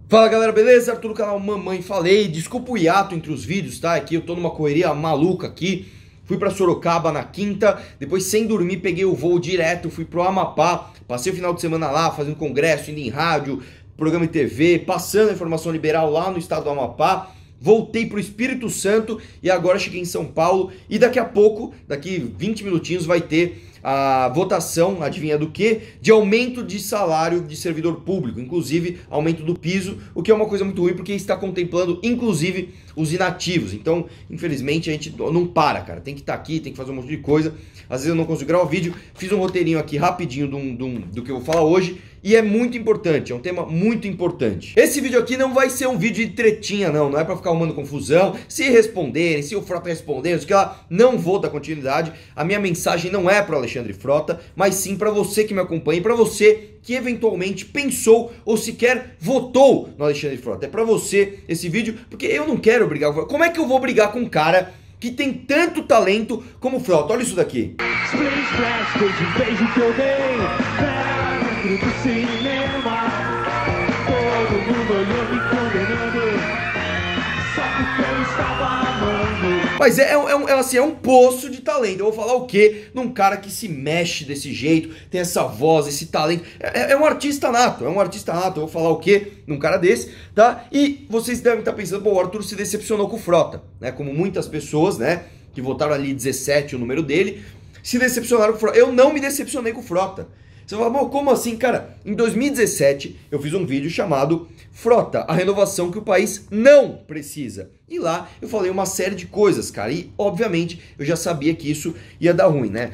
Fala galera, beleza? Arthur do canal Mamãe Falei. Desculpa o hiato entre os vídeos, tá? Aqui eu tô numa correria maluca aqui. Fui pra Sorocaba na quinta, depois sem dormir peguei o voo direto, fui pro Amapá. Passei o final de semana lá, fazendo congresso, indo em rádio, programa de TV, passando a informação liberal lá no estado do Amapá. Voltei pro Espírito Santo e agora cheguei em São Paulo. E daqui a pouco, daqui 20 minutinhos, vai ter a votação, adivinha do quê? De aumento de salário de servidor público, inclusive aumento do piso, o que é uma coisa muito ruim porque está contemplando inclusive os inativos. Então, infelizmente, a gente não para, cara. Tem que estar aqui, tem que fazer um monte de coisa. Às vezes eu não consigo gravar o vídeo. Fiz um roteirinho aqui rapidinho do que eu vou falar hoje. E é muito importante, é um tema muito importante. Esse vídeo aqui não vai ser um vídeo de tretinha, não é pra ficar arrumando confusão. Se responderem, se o Frota responder, que lá, não vou dar continuidade. A minha mensagem não é pro Alexandre Frota, mas sim pra você que me acompanha, pra você que eventualmente pensou ou sequer votou no Alexandre Frota. É pra você esse vídeo, porque eu não quero brigar com... Como é que eu vou brigar com um cara que tem tanto talento como o Frota? Olha isso daqui. Do cinema, todo mundo olhou me condenando, só porque eu estava amando. Mas é um poço de talento. Eu vou falar o quê? Num cara que se mexe desse jeito, tem essa voz, esse talento. É um artista nato, é um artista nato. Eu vou falar o quê? Num cara desse, tá? E vocês devem estar pensando, pô, o Arthur se decepcionou com o Frota, né? Como muitas pessoas, né? Que votaram ali 17, o número dele, se decepcionaram com o Frota. Eu não me decepcionei com o Frota. Você fala, bom, como assim, cara? Em 2017, eu fiz um vídeo chamado Frota, a renovação que o país não precisa. E lá eu falei uma série de coisas, cara. E, obviamente, eu já sabia que isso ia dar ruim, né?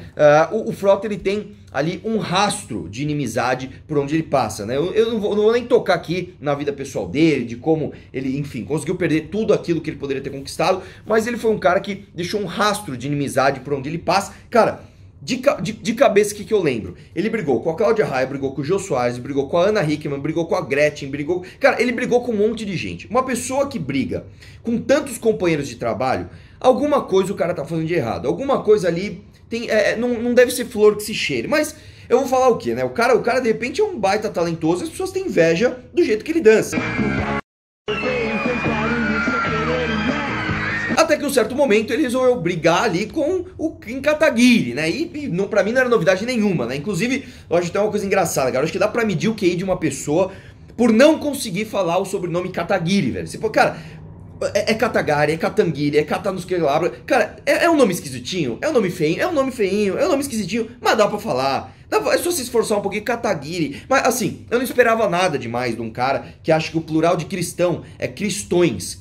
O Frota, ele tem ali um rastro de inimizade por onde ele passa, né? Eu não vou nem tocar aqui na vida pessoal dele, de como ele, enfim, conseguiu perder tudo aquilo que ele poderia ter conquistado. Mas ele foi um cara que deixou um rastro de inimizade por onde ele passa. Cara... De cabeça, o que eu lembro? Ele brigou com a Cláudia Raia, brigou com o Jô Soares, brigou com a Ana Hickman, brigou com a Gretchen, brigou... Cara, ele brigou com um monte de gente. Uma pessoa que briga com tantos companheiros de trabalho, alguma coisa o cara tá fazendo de errado. Alguma coisa ali tem, não deve ser flor que se cheire. Mas eu vou falar o quê, né? O cara de repente é um baita talentoso e as pessoas têm inveja do jeito que ele dança. Até que em um certo momento ele resolveu brigar ali com o Kim Kataguiri, né? E não, pra mim não era novidade nenhuma, né? Inclusive, eu acho que tem uma coisa engraçada, cara. Eu acho que dá pra medir o QI de uma pessoa por não conseguir falar o sobrenome Kataguiri, velho. Você, pô, cara, é Katagari, é Katanguiri, é Katanusquelabra. Cara, é um nome esquisitinho, é um nome feinho, é um nome feinho, é um nome esquisitinho, mas dá pra falar. É só se esforçar um pouquinho, Kataguiri. Mas assim, eu não esperava nada demais de um cara que acha que o plural de cristão é cristões.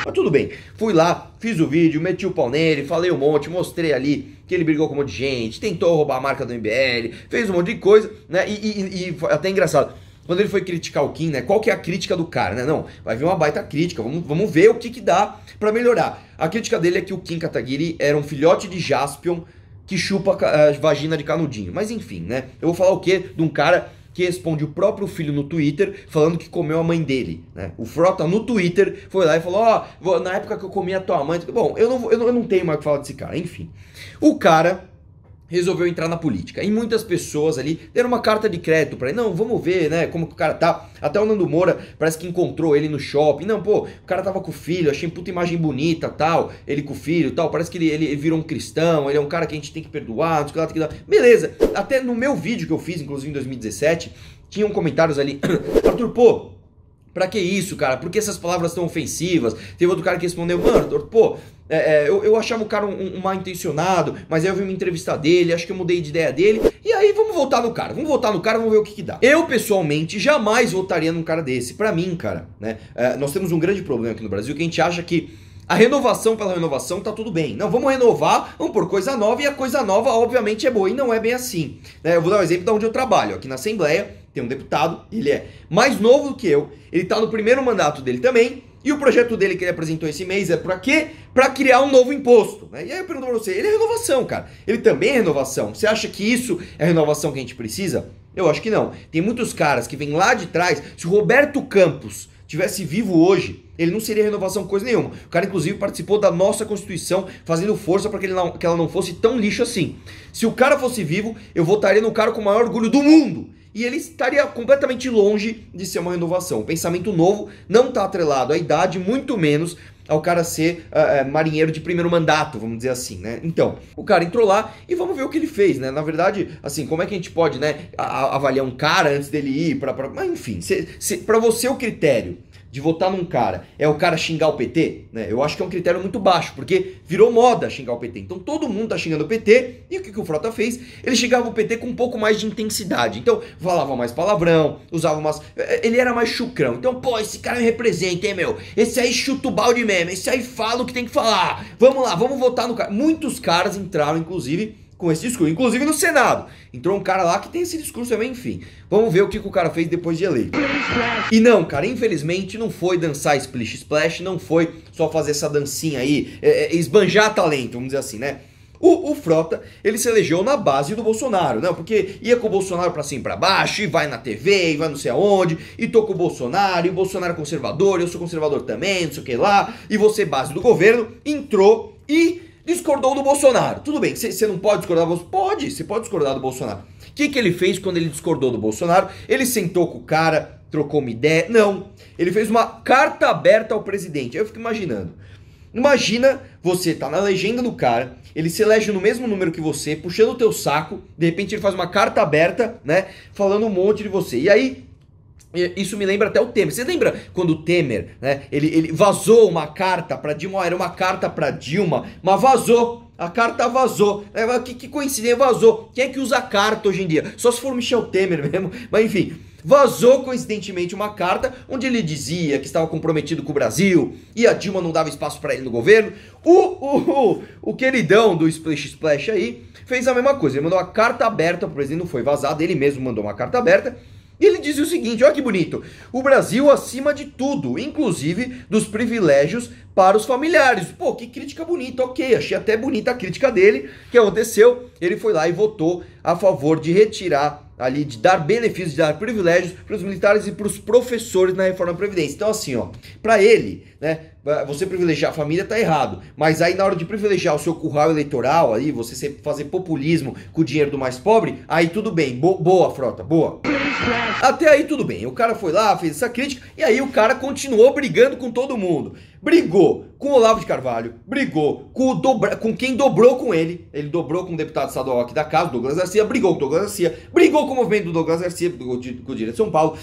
Mas tudo bem, fui lá, fiz o vídeo, meti o pau nele, falei um monte, mostrei ali que ele brigou com um monte de gente, tentou roubar a marca do MBL, fez um monte de coisa, né? E foi até engraçado. Quando ele foi criticar o Kim, né? Qual que é a crítica do cara, né? Não, vai vir uma baita crítica, vamos ver o que dá pra melhorar. A crítica dele é que o Kim Kataguiri era um filhote de Jaspion que chupa a vagina de canudinho. Mas enfim, né? Eu vou falar o quê? De um cara que responde o próprio filho no Twitter falando que comeu a mãe dele, né? O Frota no Twitter foi lá e falou, ó, na época que eu comi a tua mãe... Bom, eu não tenho mais o que falar desse cara, enfim. O cara resolveu entrar na política. E muitas pessoas ali deram uma carta de crédito pra ele. Não, vamos ver, né, como que o cara tá. Até o Nando Moura parece que encontrou ele no shopping. Não, pô, o cara tava com o filho, achei puta imagem bonita, tal. Ele com o filho, tal. Parece que ele virou um cristão, ele é um cara que a gente tem que perdoar, não sei o que lá, tem que dar. Beleza. Até no meu vídeo que eu fiz, inclusive em 2017, tinham comentários ali. Arthur, pô, pra que isso, cara? Por que essas palavras tão ofensivas? Teve outro cara que respondeu, mano, Arthur, pô, eu achava o cara um mal intencionado, mas aí eu vi uma entrevista dele, acho que eu mudei de ideia dele, e aí vamos votar no cara, vamos ver o que dá. Eu, pessoalmente, jamais votaria num cara desse. Pra mim, cara, né, nós temos um grande problema aqui no Brasil, que a gente acha que a renovação pela renovação tá tudo bem. Não, vamos renovar, vamos pôr coisa nova, e a coisa nova, obviamente, é boa, e não é bem assim, né? Eu vou dar um exemplo de onde eu trabalho, aqui na Assembleia, tem um deputado, ele é mais novo do que eu, ele tá no primeiro mandato dele também, e o projeto dele que ele apresentou esse mês é pra quê? Pra criar um novo imposto, né? E aí eu pergunto pra você, ele é renovação, cara. Ele também é renovação. Você acha que isso é a renovação que a gente precisa? Eu acho que não. Tem muitos caras que vêm lá de trás. Se o Roberto Campos tivesse vivo hoje, ele não seria renovação coisa nenhuma. O cara, inclusive, participou da nossa Constituição, fazendo força para que ela não fosse tão lixo assim. Se o cara fosse vivo, eu votaria no cara com o maior orgulho do mundo. e ele estaria completamente longe de ser uma inovação. O pensamento novo não está atrelado à idade, muito menos ao cara ser marinheiro de primeiro mandato, vamos dizer assim, né? Então, o cara entrou lá e vamos ver o que ele fez, né? Na verdade, assim, como é que a gente pode, né, avaliar um cara antes dele ir mas enfim, pra você o critério de votar num cara é o cara xingar o PT, né? Eu acho que é um critério muito baixo, porque virou moda xingar o PT. Então todo mundo tá xingando o PT, e o que o Frota fez? Ele xingava o PT com um pouco mais de intensidade. Então falava mais palavrão, usava umas... Ele era mais chucrão. Então, pô, esse cara me representa, hein, meu? Esse aí chuta o balde mesmo, esse aí fala o que tem que falar. Vamos lá, vamos votar no cara. Muitos caras entraram, inclusive, com esse discurso, inclusive no Senado. Entrou um cara lá que tem esse discurso também, enfim. Vamos ver o que o cara fez depois de eleito. E não, cara, infelizmente não foi dançar Splish Splash, não foi só fazer essa dancinha aí, esbanjar talento, vamos dizer assim, né? O Frota, ele se elegeu na base do Bolsonaro, né? Porque ia com o Bolsonaro pra cima e pra baixo, e vai na TV, e vai não sei aonde, e tô com o Bolsonaro, e o Bolsonaro é conservador, eu sou conservador também, não sei o que lá, e você, base do governo, entrou e discordou do Bolsonaro. Tudo bem, você não pode discordar do Bolsonaro? Pode, você pode discordar do Bolsonaro. O que ele fez quando ele discordou do Bolsonaro? Ele sentou com o cara, trocou uma ideia? Não. Ele fez uma carta aberta ao presidente. Aí eu fico imaginando. Imagina você tá na legenda do cara, ele se elege no mesmo número que você, puxando o teu saco, de repente ele faz uma carta aberta, né, falando um monte de você. E aí, isso me lembra até o Temer. Você lembra quando o Temer, né, ele vazou uma carta pra Dilma? Era uma carta pra Dilma, mas vazou. A carta vazou. Que coincidência, vazou. Quem é que usa carta hoje em dia? Só se for Michel Temer mesmo. Mas enfim, vazou coincidentemente uma carta onde ele dizia que estava comprometido com o Brasil e a Dilma não dava espaço pra ele no governo. O queridão do Splish Splash aí fez a mesma coisa. Ele mandou uma carta aberta pro presidente, não foi vazado, ele mesmo mandou uma carta aberta. E ele dizia o seguinte, olha que bonito, o Brasil acima de tudo, inclusive dos privilégios para os familiares. Pô, que crítica bonita, ok, achei até bonita a crítica dele. O que aconteceu? Ele foi lá e votou a favor de retirar ali, de dar benefícios, de dar privilégios para os militares e para os professores na reforma da Previdência. Então assim, ó, para ele, né, você privilegiar a família tá errado, mas aí na hora de privilegiar o seu curral eleitoral, aí você fazer populismo com o dinheiro do mais pobre, aí tudo bem, boa Frota, boa. Até aí tudo bem, o cara foi lá, fez essa crítica, e aí o cara continuou brigando com todo mundo. Brigou com o Olavo de Carvalho, brigou com quem dobrou com ele dobrou com o deputado estadual aqui da casa, Douglas Garcia, brigou com o Douglas Garcia, brigou com o movimento do Douglas Garcia, com o Direito de São Paulo,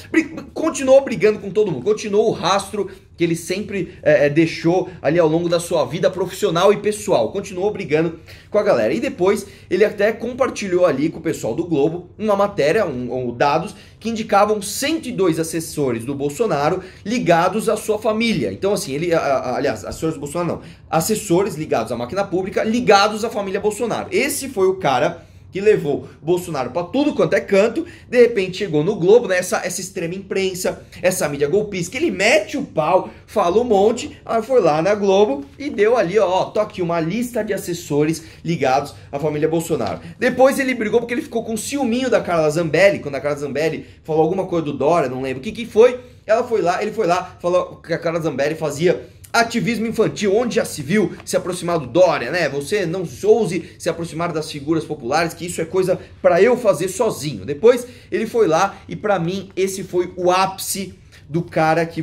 continuou brigando com todo mundo, continuou o rastro que ele sempre deixou ali ao longo da sua vida profissional e pessoal, continuou brigando com a galera. E depois ele até compartilhou ali com o pessoal do Globo uma matéria, dados que indicavam 102 assessores do Bolsonaro ligados à sua família. Então assim, aliás, assessores do Bolsonaro não, assessores ligados à máquina pública, ligados à família Bolsonaro. Esse foi o cara que levou Bolsonaro pra tudo quanto é canto, de repente chegou no Globo, né, essa extrema imprensa, essa mídia golpista, que ele mete o pau, fala um monte, aí foi lá na Globo e deu ali, ó, tô aqui uma lista de assessores ligados à família Bolsonaro. Depois ele brigou porque ele ficou com ciúminho da Carla Zambelli, quando a Carla Zambelli falou alguma coisa do Dória, não lembro o que foi, ele foi lá, falou que a Carla Zambelli fazia ativismo infantil, onde já se viu se aproximar do Dória, né? Você não ouse se aproximar das figuras populares, que isso é coisa pra eu fazer sozinho. Depois ele foi lá e pra mim esse foi o ápice do cara que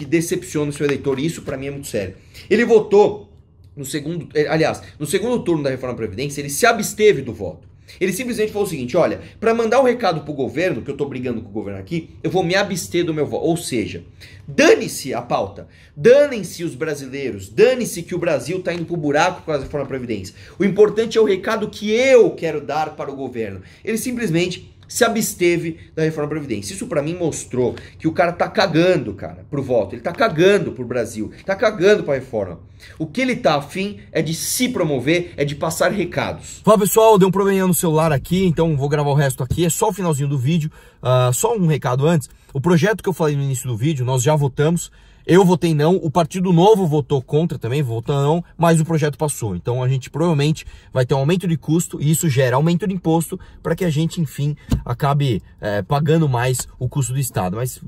decepciona o seu eleitor, e isso pra mim é muito sério. Ele votou no segundo turno da reforma da Previdência, ele se absteve do voto. Ele simplesmente falou o seguinte, olha, para mandar um recado pro governo, que eu tô brigando com o governo aqui, eu vou me abster do meu voto. Ou seja, dane-se a pauta, danem-se os brasileiros, dane-se que o Brasil tá indo pro buraco com a reforma da Previdência. O importante é o recado que eu quero dar para o governo. Ele simplesmente se absteve da reforma da Previdência. Isso pra mim mostrou que o cara tá cagando, cara, pro voto. Ele tá cagando pro Brasil, tá cagando pra reforma. O que ele tá afim é de se promover, é de passar recados. Fala pessoal, deu um probleminha no celular aqui, então vou gravar o resto aqui. É só o finalzinho do vídeo. Só um recado antes. O projeto que eu falei no início do vídeo, nós já votamos. Eu votei não, o Partido Novo votou contra também, votou não, mas o projeto passou. Então a gente provavelmente vai ter um aumento de custo e isso gera aumento de imposto para que a gente, enfim, acabe pagando mais o custo do Estado. Mas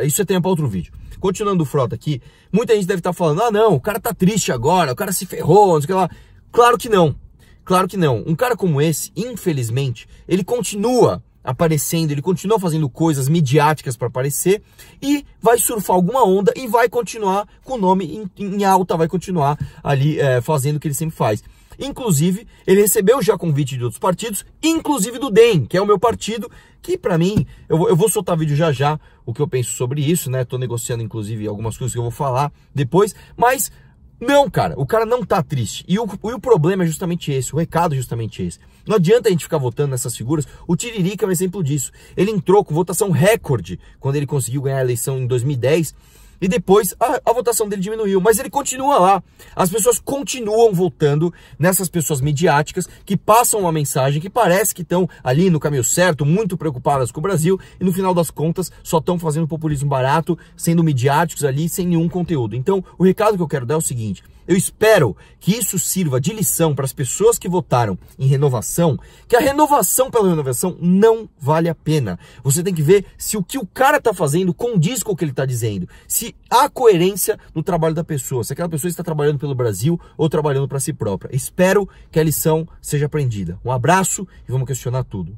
isso é tema para outro vídeo. Continuando o Frota aqui, muita gente deve estar falando, ah não, o cara tá triste agora, o cara se ferrou, não sei o que lá. Claro que não, claro que não. Um cara como esse, infelizmente, ele continua aparecendo, ele continua fazendo coisas midiáticas para aparecer e vai surfar alguma onda e vai continuar com o nome em alta, vai continuar ali fazendo o que ele sempre faz. Inclusive, ele recebeu já convite de outros partidos, inclusive do DEM, que é o meu partido, que pra mim, eu vou soltar vídeo já, o que eu penso sobre isso, né? Tô negociando, inclusive, algumas coisas que eu vou falar depois, mas não, cara, o cara não tá triste. E o problema é justamente esse, o recado é justamente esse. Não adianta a gente ficar votando nessas figuras. O Tiririca é um exemplo disso. Ele entrou com votação recorde quando ele conseguiu ganhar a eleição em 2010. E depois a votação dele diminuiu, mas ele continua lá. As pessoas continuam votando nessas pessoas midiáticas que passam uma mensagem que parece que estão ali no caminho certo, muito preocupadas com o Brasil, e no final das contas só estão fazendo populismo barato, sendo midiáticos ali, sem nenhum conteúdo. Então, o recado que eu quero dar é o seguinte: eu espero que isso sirva de lição para as pessoas que votaram em renovação, que a renovação pela renovação não vale a pena. Você tem que ver se o que o cara está fazendo condiz com o que ele está dizendo, se há coerência no trabalho da pessoa, se aquela pessoa está trabalhando pelo Brasil ou trabalhando para si própria. Espero que a lição seja aprendida. Um abraço e vamos questionar tudo.